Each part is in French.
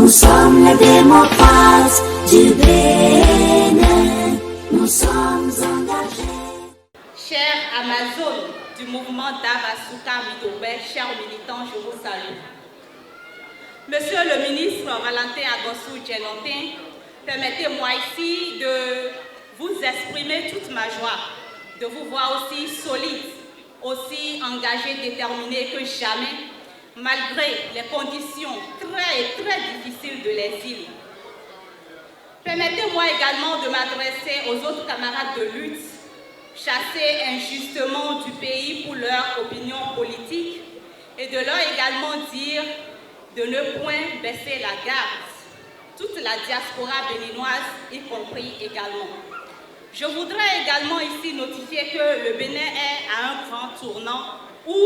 Nous sommes les démocrates du Bénin. Nous sommes engagés. Chers Amazones du mouvement d'Abasuka Midobé, chers militants, je vous salue. Monsieur le ministre Valentin Agossou Djenopin, permettez-moi ici de vous exprimer toute ma joie, de vous voir aussi solide, aussi engagé, déterminé que jamais, malgré les conditions très difficiles de l'exil. Permettez-moi également de m'adresser aux autres camarades de lutte, chassés injustement du pays pour leur opinion politique, et de leur également dire de ne point baisser la garde, toute la diaspora béninoise y compris également. Je voudrais également ici notifier que le Bénin est à un grand tournant où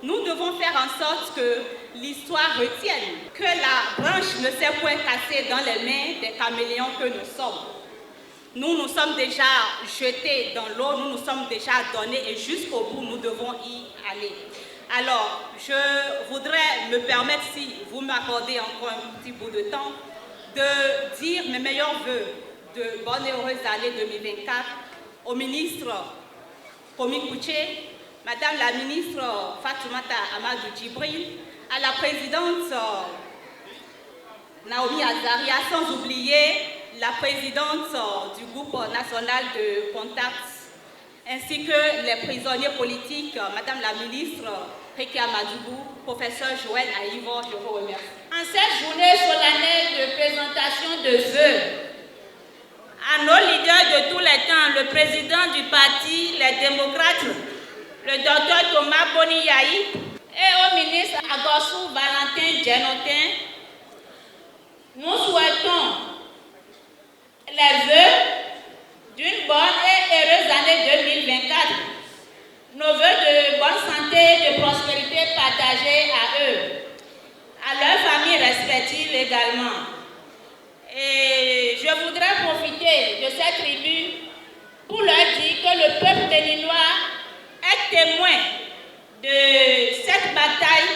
nous devons faire en sorte que l'histoire retienne que la branche ne s'est point cassée dans les mains des caméléons que nous sommes. Nous nous sommes déjà jetés dans l'eau, nous nous sommes déjà donnés et jusqu'au bout nous devons y aller. Alors, je voudrais me permettre, si vous m'accordez encore un petit bout de temps, de dire mes meilleurs vœux de bonne et heureuse année 2024 au ministre Komi Kouché, Madame la ministre Fatoumata Amadou Djibril, à la présidente Naomi Azaria, sans oublier la présidente du groupe national de contact, ainsi que les prisonniers politiques, Madame la ministre Rekia Madougou, professeur Joël Aïvo, je vous remercie. En cette journée solennelle de présentation de vœux, à nos leaders de tous les temps, le président du parti, les démocrates, le docteur Thomas Boniyaï, et au ministre Agossou Valentin Djenopin, nous souhaitons les vœux d'une bonne et heureuse année 2024. Nos vœux de bonne santé et de prospérité partagés à eux, à leurs familles respectives également. Et je voudrais profiter de cette tribune pour leur dire que le peuple béninois est témoin de cette bataille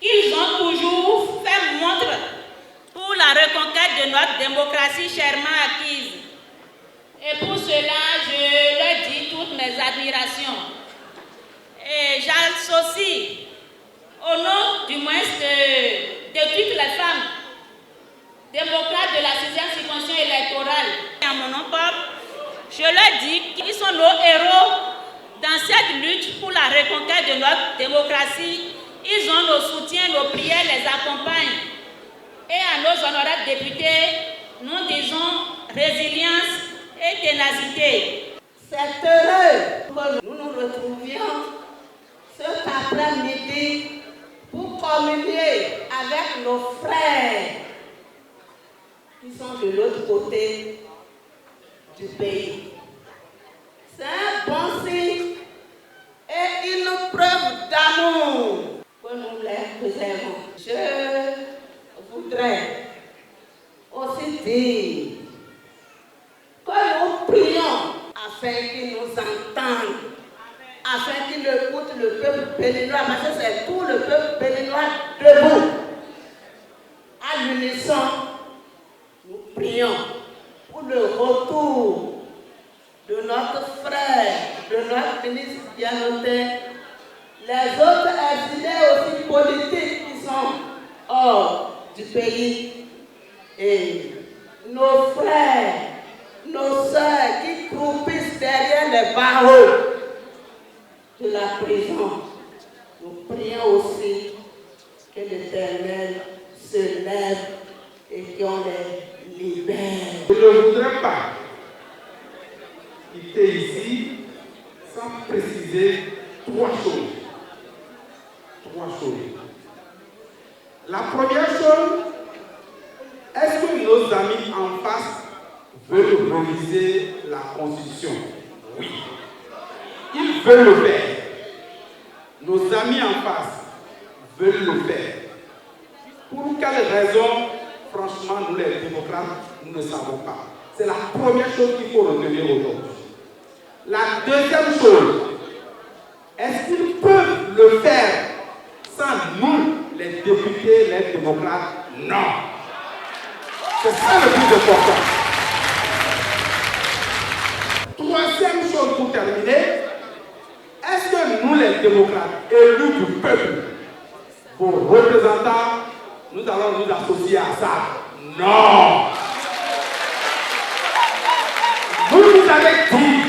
qu'ils ont toujours fait montre pour la reconquête de notre démocratie chèrement acquise. Et pour cela, je leur dis toutes mes admirations. Et j'associe, au nom du moins de toutes les femmes démocrates de la 6e circonscription électorale, à mon nom propre, je leur dis qu'ils sont nos héros dans cette lutte pour la reconquête de notre démocratie. Ils ont nos soutiens, nos prières les accompagnent. Et à nos honorables députés, nous disons résilience et ténacité. C'est heureux que nous nous retrouvions cet après-midi pour communier avec nos frères qui sont de l'autre côté du pays. C'est un bon signe et une preuve d'amour que nous les préservons. Je voudrais aussi dire que nous prions afin qu'ils nous entendent, afin qu'ils écoutent le peuple béninois, parce que c'est tout le peuple béninois debout. À l'unisson, nous prions pour le retour de notre frère, de notre ministre Djenopin, les autres exilés aussi politiques qui sont hors du pays, et nos frères, nos sœurs qui croupissent derrière les barreaux de la prison. Nous prions aussi que l'Éternel se lève et qu'on les libère. Je ne voudrais pas quitter ici sans préciser trois choses. La première chose, est-ce que nos amis en face veulent réviser la Constitution? Oui. Ils veulent le faire. Nos amis en face veulent le faire. Pour quelle raison? Franchement, nous les démocrates, nous ne savons pas. C'est la première chose qu'il faut retenir aujourd'hui. La deuxième chose, est-ce qu'ils peuvent le faire sans nous, les députés, les démocrates? Non. C'est ça le plus important. Troisième chose pour terminer, est-ce que nous les démocrates, élus du peuple, vos représentants, nous allons nous associer à ça? Non. Vous nous avez dit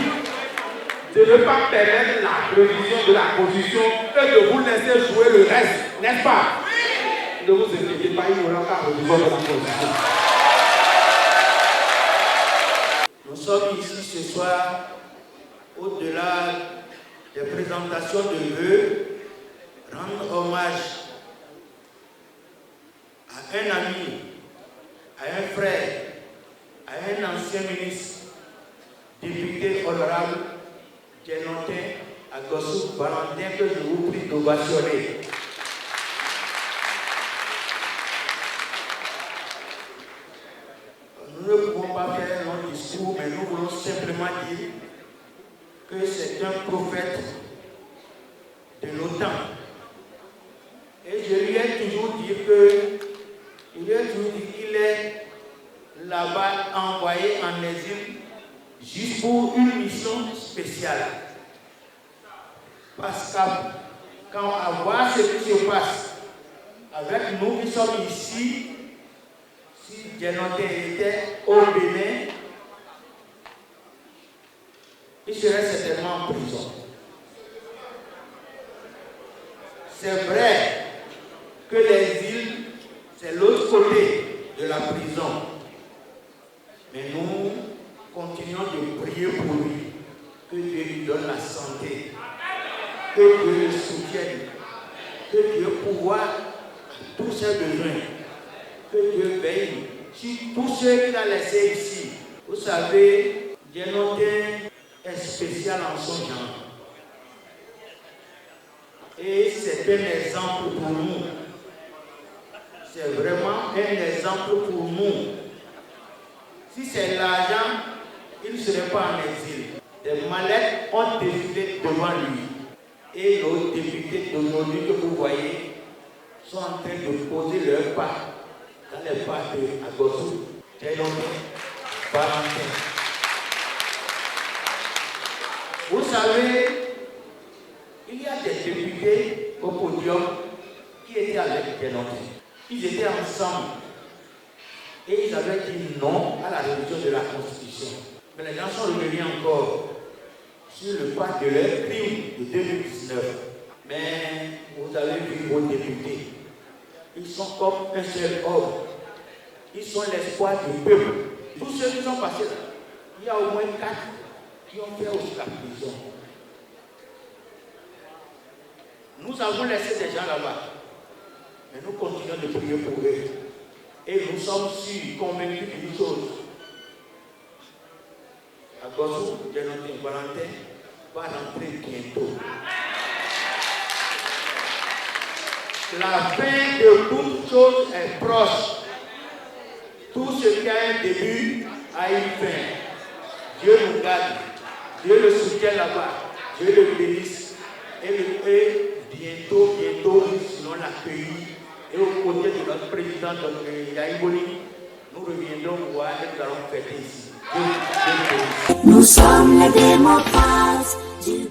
de ne pas permettre la révision de la Constitution et de vous laisser jouer le reste, n'est-ce pas? Ne vous inquiétez pas, il n'y aura pas de révision de la Constitution. Nous sommes ici ce soir, au-delà des présentations de vœux, rendre hommage à un ami, à un frère, à un ancien ministre, député honorable, Djenotin Agosou Valentin, que je vous prie d'ovationner. Nous ne pouvons pas faire notre discours, mais nous voulons simplement dire que c'est un prophète de nos temps. Et je lui ai toujours dit qu'il est là-bas envoyé en exil juste pour une mission spéciale. Parce que quand on voit ce qui se passe avec nous qui sommes ici, si Djenotin était au Bénin, il serait certainement en prison. C'est vrai que l'exil, c'est l'autre côté de la prison. Mais nous continuons de prier pour lui, que Dieu lui donne la santé, que Dieu le soutienne, que Dieu pourvoie à tous ses besoins, que Dieu veille sur tous ceux qu'il a laissés ici. Vous savez, Djenotin est spécial en son genre. Et c'est un exemple pour nous. C'est vraiment un exemple pour nous. Si c'est l'argent, il ne serait pas en exil. Des mallettes ont défilé devant lui. Et nos députés d'aujourd'hui que vous voyez sont en train de poser leurs pas dans les pas de Agosou, Djenotin Valentin. Vous savez, il y a des députés au podium qui étaient avec Djenotin. Ils étaient ensemble et ils avaient dit non à la révision de la Constitution. Mais les gens sont revenus encore sur le pas de leur crime de 2019. Mais vous avez vu vos députés. Ils sont comme un seul homme. Ils sont l'espoir du peuple. Tous ceux qui sont passés là, il y a au moins 4 qui ont fait aussi la prison. Nous avons laissé des gens là-bas. Mais nous continuons de prier pour eux. Et nous sommes sûrs, convaincus d'une chose. Agosou, Djenotin Valentin va rentrer bientôt. La fin de toute chose est proche. Tout ce qui a un début a une fin. Dieu nous garde. Dieu le soutient là-bas. Dieu le bénisse. Et bientôt, nous allons l'accueillir. Et aux côtés de notre président, Dr. Yaïboli, nous reviendrons voir et nous allons fêter ici. Nous sommes les démocrates du